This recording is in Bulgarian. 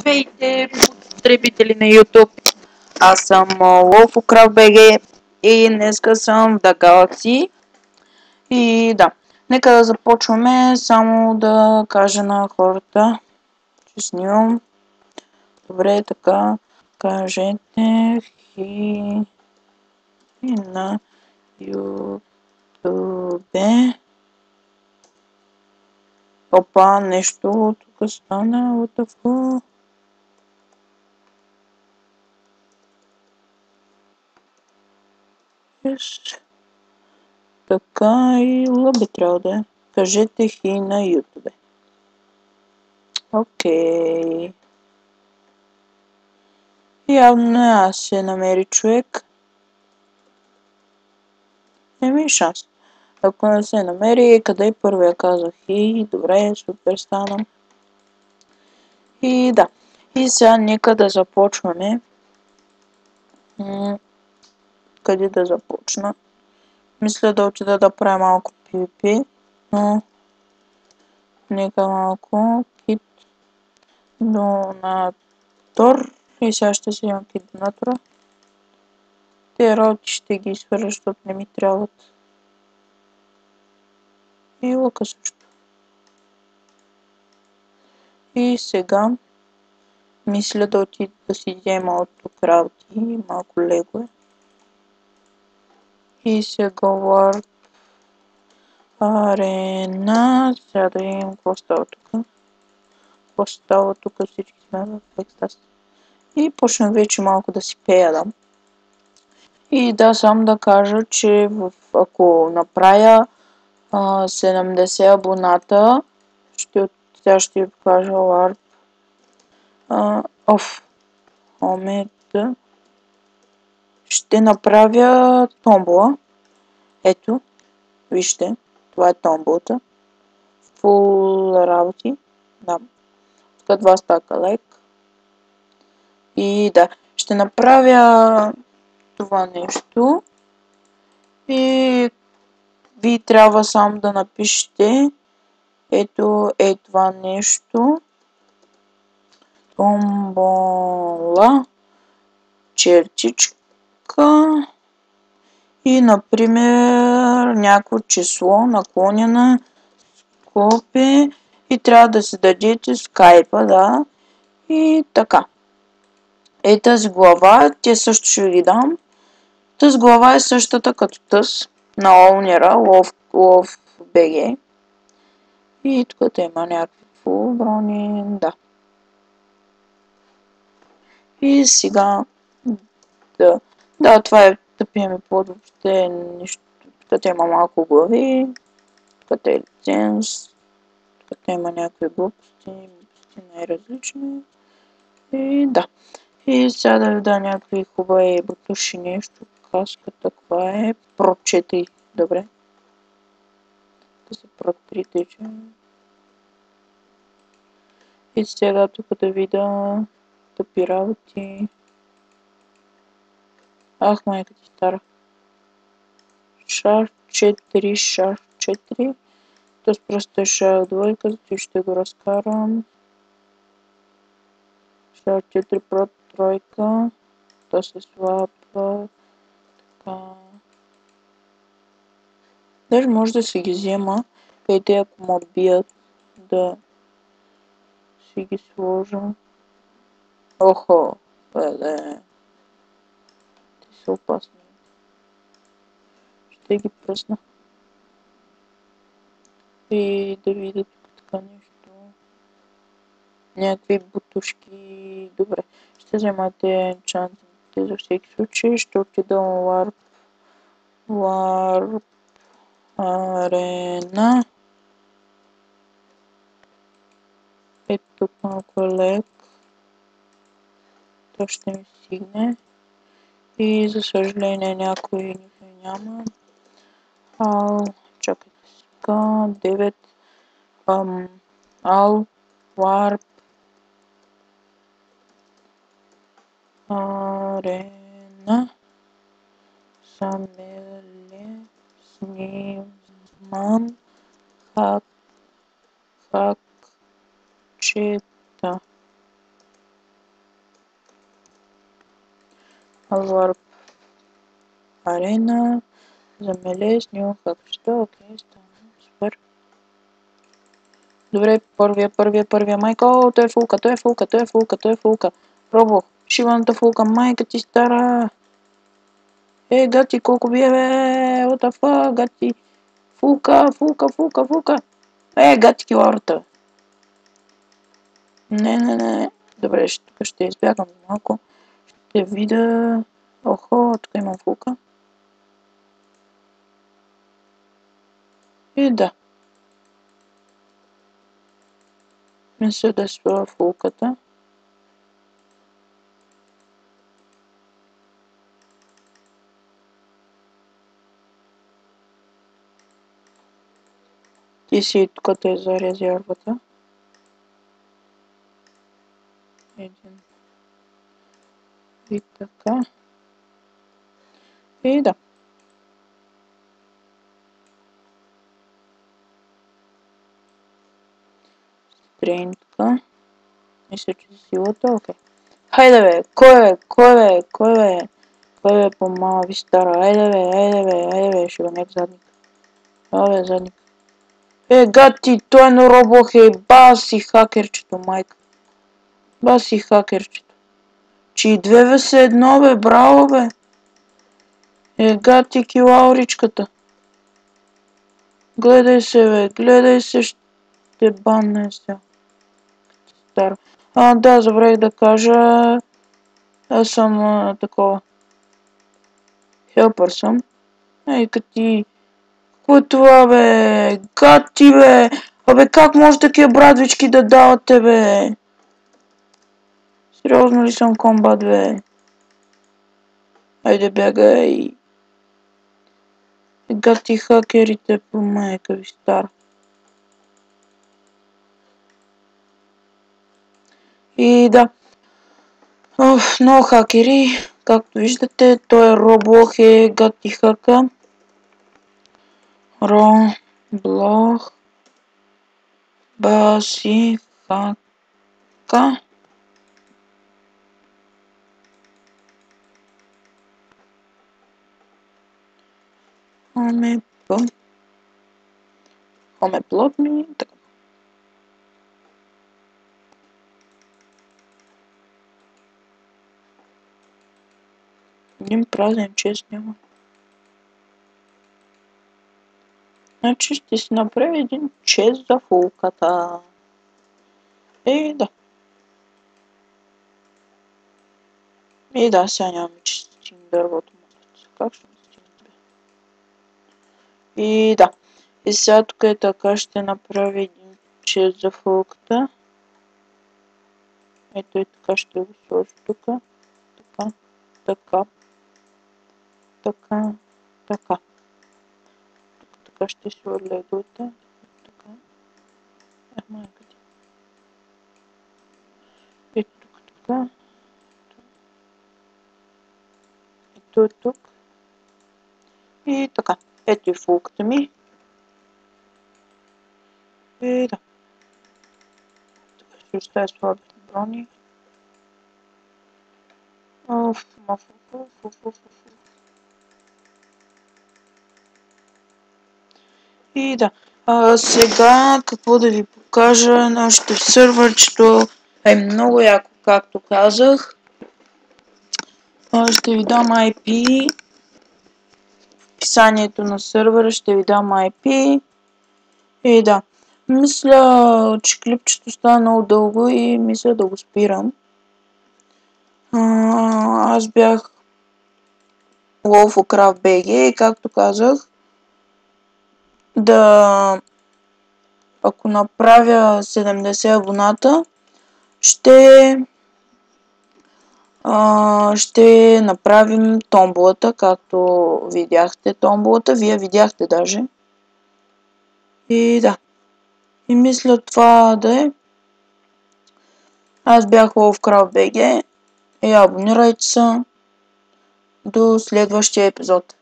Здравейте, потребители на YouTube! Аз съм LoFoCraft.bg и днеска съм в The Galaxy. И да, нека да започваме, само да кажа на хората, че снимам. Добре, така, кажете и на YouTube. Опа, нещо тук стана, what the fuck? Yes. Така и лъбе трябва да е. Кажете хи на YouTube. Окей. Явно не аз се намери човек. Неми шанс. Ако не се намери, къде и първия казах и добре, супер стана. И да. И сега нека да започваме. Къде да започна? Мисля да отида да правя малко PvP, но нека малко кит донатор. И сега ще си имам кит донатора. Те работи ще ги свържа, защото не ми трябват. И лъка също. И сега мисля да отида да си взема от тук работи, малко легове. И сега Warp Arena. Сега да видим какво става тук. Какво става тук, всички сме в екстаз. И почнем вече малко да си пея, да. И да, само да кажа, че ако направя 70 абоната, сега ще ви покажа Warp. Ще направя томбола. Ето, вижте, това е томболата. Фул работи. Да. Тук 2 стака лек. И да, ще направя това нещо. И ви трябва само да напишете ето това нещо. Томбола. Чертичка. И, например, някакво число, наклонена, копи. И трябва да си дадете скайпа, да. И така. Тази глава, те също ще ги дам. Тази глава е същата като тъс на Олнера, LoveBG. И тук има някакво брони, да. И сега, да, това е тъпия ми плод, въобще нищо. Тук има малко глави, тук е лиценз, тук има някакви глупости най-различни. И да. И сега да ви да някакви хубави бутуши нещо. Каската, каква е? Pro 4. Добре. Да се Pro 3 тече. И сега тук да видя тъпи работи. Ах, майка ти стара. Шар 4, шар 4. Тоест просто е шар двойка, зато ще го разкарам. Шар 4 Pro тройка. То се слапва. Така. Даже може да си ги взема. Те ако ме бият да си ги сложа. Охо, бе. Те са опасни. Ще ги пръсна. И да видя тук така нещо. Някакви бутушки. Добре. Ще вземате енчантите за всеки случай. Ще отида Warp Arena. Ето тук малко е лек. То ще ми стигне. И за съжаление някой никой няма. Чакайте сега. 9. Warp Arena. Самеле снимам хакчета. Варп арена. Замелее с него хакчета. Окей, стана. Супер. Добре, първия. Майко, той е фулка. Пробвах. Шиваната фулка, майка ти стара. Гати, колко бие, бе? What the fuck, гати. Фулка. Гати киларата. Не. Добре, тук ще избягам малко. Ще видя... Охо, тук имам фулка. И да. Мисля да сваля фулката. Ти си тук те за резервата. Един. И така. И да. Стрейнка. Мисля, че силата, окей. Хайде бе, кой бе, по-мала ви стара, айде бе, шибанек задник. Абе, задник. Гати, той на Роблох баси хакерчето, майка. Баси хакерчето. Че и 2 vs 1, бе, браво, бе. Гати килауричката. Гледай се, ще банне сега. Стара. Да, забравих да кажа. Аз съм такова. Хелпър съм. Кати. Какво е това, бе? Гати, бе! Абе, как може такива брадвички да давате, бе? Сериозно ли съм комбат, бе? Айде, бягай. Гати хакерите по майка ви стара. И да. Много хакери. Както виждате, той е Роблох гати хака. Роблох. Баси хака. Плот ми. Така. Един празен чест няма. Значи ще си направя един чест за фулката. Да. Да, сега нямаме чистим дървото. Как ще стигне? Да. И сега тук е така, ще направя един чест за фулката. Ето и така ще го сложа тук. Така. Така ще си отлеглите. Така. Майка ти. И тук, така. Ето тук. И така. Ето и фулката ми. Да. Тук ще оставя слабите брони. И да. Сега какво да ви покажа нашето сървърчето е много яко, както казах. Ще ви дам IP. В описанието на сървъра ще ви дам IP. И да. Мисля, че клипчето става много дълго и мисля да го спирам. Аз бях WolfCraft.bg и както казах, ако направя 70 абоната, ще направим томболата, както видяхте томболата. Вие видяхте даже. И да. И мисля това да е. Аз бях WolfCraft.bg и абонирайте се до следващия епизод.